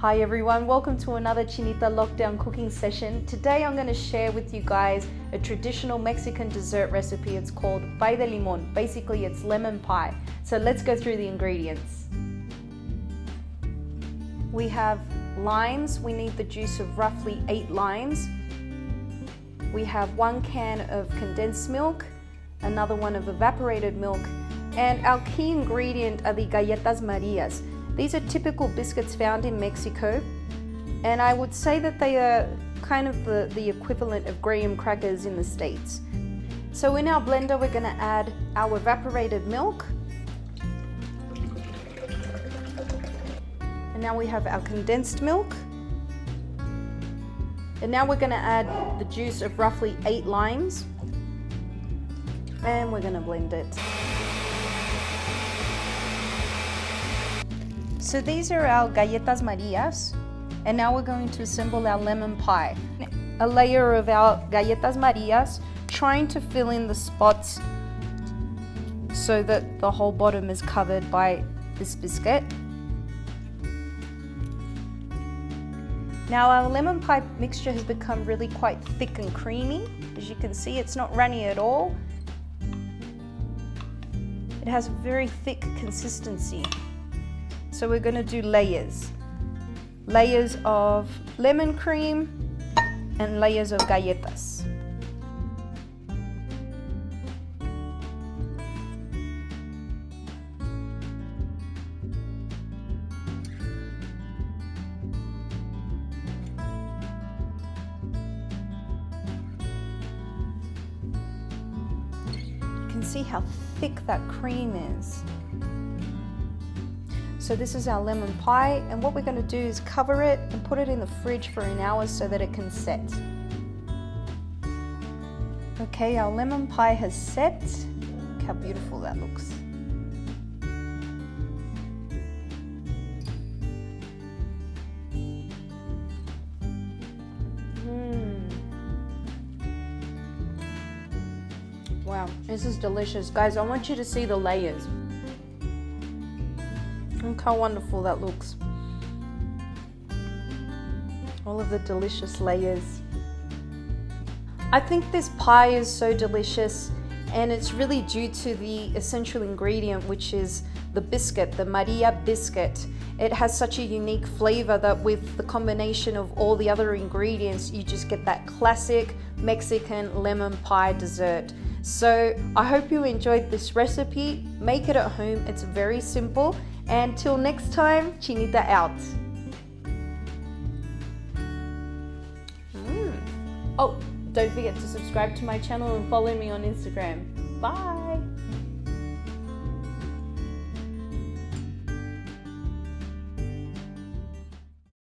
Hi everyone, welcome to another Chinita lockdown cooking session. Today I'm going to share with you guys a traditional Mexican dessert recipe. It's called pay de limon. Basically it's lemon pie. So let's go through the ingredients. We have limes. We need the juice of roughly 8 limes. We have 1 can of condensed milk, another one of evaporated milk, and our key ingredient are the Gamesa Marias. These are typical biscuits found in Mexico, and I would say that they are kind of the equivalent of graham crackers in the States. So in our blender we're going to add our evaporated milk, and now we have our condensed milk, and now we're going to add the juice of roughly 8 limes, and we're going to blend it. So these are our Gamesa Marias, and now we're going to assemble our lemon pie. A layer of our Gamesa Marias, trying to fill in the spots so that the whole bottom is covered by this biscuit. Now our lemon pie mixture has become really quite thick and creamy. As you can see, it's not runny at all. It has a very thick consistency. So we're going to do layers of lemon cream and layers of galletas. You can see how thick that cream is. So this is our lemon pie, and what we're going to do is cover it and put it in the fridge for an hour so that it can set. Okay, our lemon pie has set. Look how beautiful that looks. Wow, this is delicious. Guys, I want you to see the layers. Look how wonderful that looks. All of the delicious layers. I think this pie is so delicious, and it's really due to the essential ingredient, which is the biscuit, the Maria biscuit. It has such a unique flavor that with the combination of all the other ingredients, you just get that classic Mexican lemon pie dessert. So I hope you enjoyed this recipe. Make it at home. It's very simple. And till next time, Chinita out. Oh, don't forget to subscribe to my channel and follow me on Instagram. Bye.